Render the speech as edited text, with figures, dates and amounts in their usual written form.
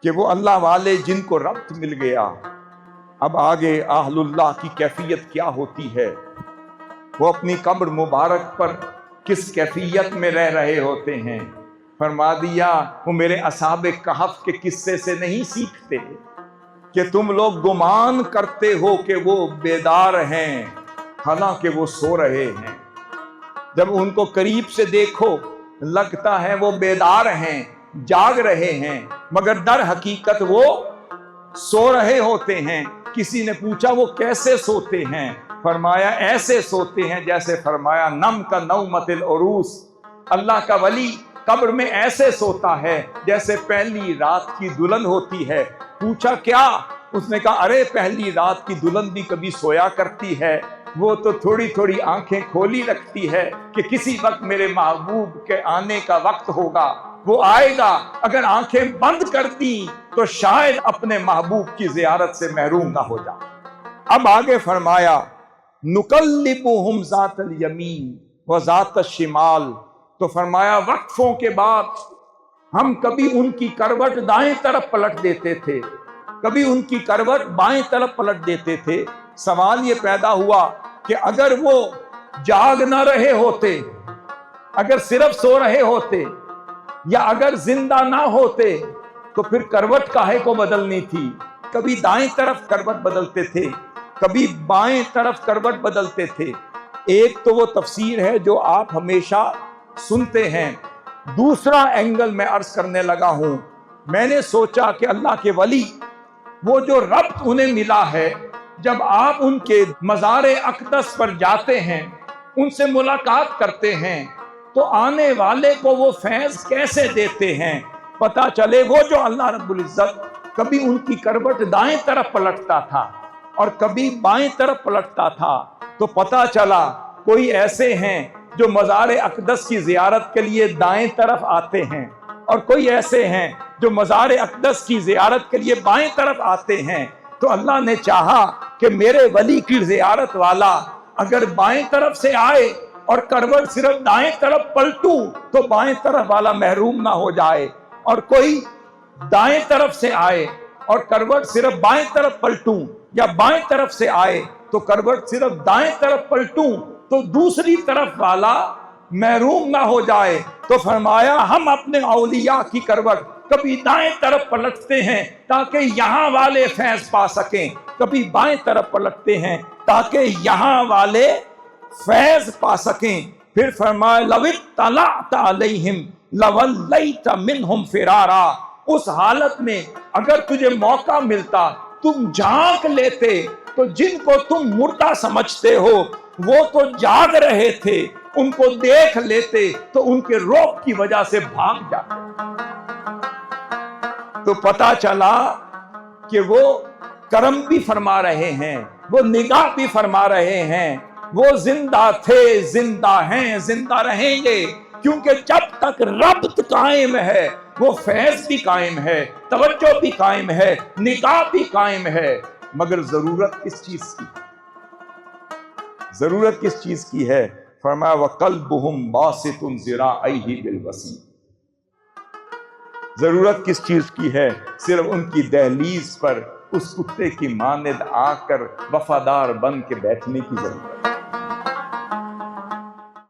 کہ وہ اللہ والے جن کو ربط مل گیا. اب آگے اہل اللہ کی کیفیت کیا ہوتی ہے، وہ اپنی قبر مبارک پر کس کیفیت میں رہ رہے ہوتے ہیں. فرما دیا وہ میرے اصحاب کہف کے قصے سے نہیں سیکھتے کہ تم لوگ گمان کرتے ہو کہ وہ بیدار ہیں حالانکہ وہ سو رہے ہیں. جب ان کو قریب سے دیکھو لگتا ہے وہ بیدار ہیں، جاگ رہے ہیں، مگر در حقیقت وہ سو رہے ہوتے ہیں. کسی نے پوچھا وہ کیسے سوتے ہیں؟ فرمایا ایسے سوتے ہیں جیسے فرمایا نم کا نومت العروس. اللہ کا ولی قبر میں ایسے سوتا ہے جیسے پہلی رات کی دلہن ہوتی ہے. پوچھا کیا؟ اس نے کہا ارے پہلی رات کی دلہن بھی کبھی سویا کرتی ہے، وہ تو تھوڑی تھوڑی آنکھیں کھولی رکھتی ہے کہ کسی وقت میرے محبوب کے آنے کا وقت ہوگا، وہ آئے گا. اگر آنکھیں بند کر دی تو شاید اپنے محبوب کی زیارت سے محروم نہ ہو جائے. اب آگے فرمایا نقلبہم ذات الیمین و ذات الشمال. تو فرمایا وقفوں کے بعد ہم کبھی ان کی کروٹ دائیں طرف پلٹ دیتے تھے، کبھی ان کی کروٹ بائیں طرف پلٹ دیتے تھے. سوال یہ پیدا ہوا کہ اگر وہ جاگ نہ رہے ہوتے، اگر صرف سو رہے ہوتے، یا اگر زندہ نہ ہوتے تو پھر کروٹ کاہے کو بدلنی تھی؟ کبھی دائیں طرف کروٹ بدلتے تھے، کبھی بائیں طرف کروٹ بدلتے تھے. ایک تو وہ تفسیر ہے جو آپ ہمیشہ سنتے ہیں. دوسرا اینگل میں عرض کرنے لگا ہوں. میں نے سوچا کہ اللہ کے ولی وہ جو ربط انہیں ملا ہے، جب آپ ان کے مزار اقدس پر جاتے ہیں، ان سے ملاقات کرتے ہیں، تو آنے والے کو وہ فیض کیسے دیتے ہیں. پتا چلے وہ جو اللہ رب العزت کبھی ان کی کروٹ دائیں طرف پلٹتا تھا اور کبھی بائیں طرف پلٹتا تھا، تو پتا چلا کوئی ایسے ہیں جو مزار اقدس کی زیارت کے لیے دائیں طرف آتے ہیں، اور کوئی ایسے ہیں جو مزار اقدس کی زیارت کے لیے بائیں طرف آتے ہیں. تو اللہ نے چاہا کہ میرے ولی کی زیارت والا اگر بائیں طرف سے آئے اور کروٹ صرف دائیں طرف پلٹوں تو بائیں طرف والا محروم نہ ہو جائے، اور کوئی دائیں طرف سے آئے اور کروٹ صرف بائیں طرف پلٹوں، یا بائیں طرف سے آئے تو کروٹ صرف دائیں طرف پلٹوں تو دوسری طرف والا محروم نہ ہو جائے. تو فرمایا ہم اپنے اولیاء کی کروٹ کبھی دائیں طرف پلٹتے ہیں تاکہ یہاں والے فیض پا سکیں، کبھی بائیں طرف پلٹتے ہیں تاکہ یہاں والے فیض پا سکیں. پھر فرمایا لو اطلعت علیہم لولیت منہم فرارا. اس حالت میں اگر تجھے موقع ملتا تم جھانک لیتے تو جن کو تم مردہ سمجھتے ہو وہ تو جاگ رہے تھے، ان کو دیکھ لیتے تو ان کے روب کی وجہ سے بھاگ جاتے. تو پتا چلا کہ وہ کرم بھی فرما رہے ہیں، وہ نگاہ بھی فرما رہے ہیں، وہ زندہ تھے، زندہ ہیں، زندہ رہیں گے. کیونکہ جب تک ربط قائم ہے وہ فیض بھی قائم ہے، توجہ بھی قائم ہے، نگاہ بھی قائم ہے. مگر ضرورت کس چیز کی؟ ضرورت کس چیز کی ہے؟ فرمایا وَقَلْبُهُمْ بَاسِطٌ ذِرَاعَيْهِ بِالْوَسِيلِ. ضرورت کس چیز کی ہے؟ صرف ان کی دہلیز پر اس کتے کی مانند آ کر وفادار بن کے بیٹھنے کی ضرورت ہے.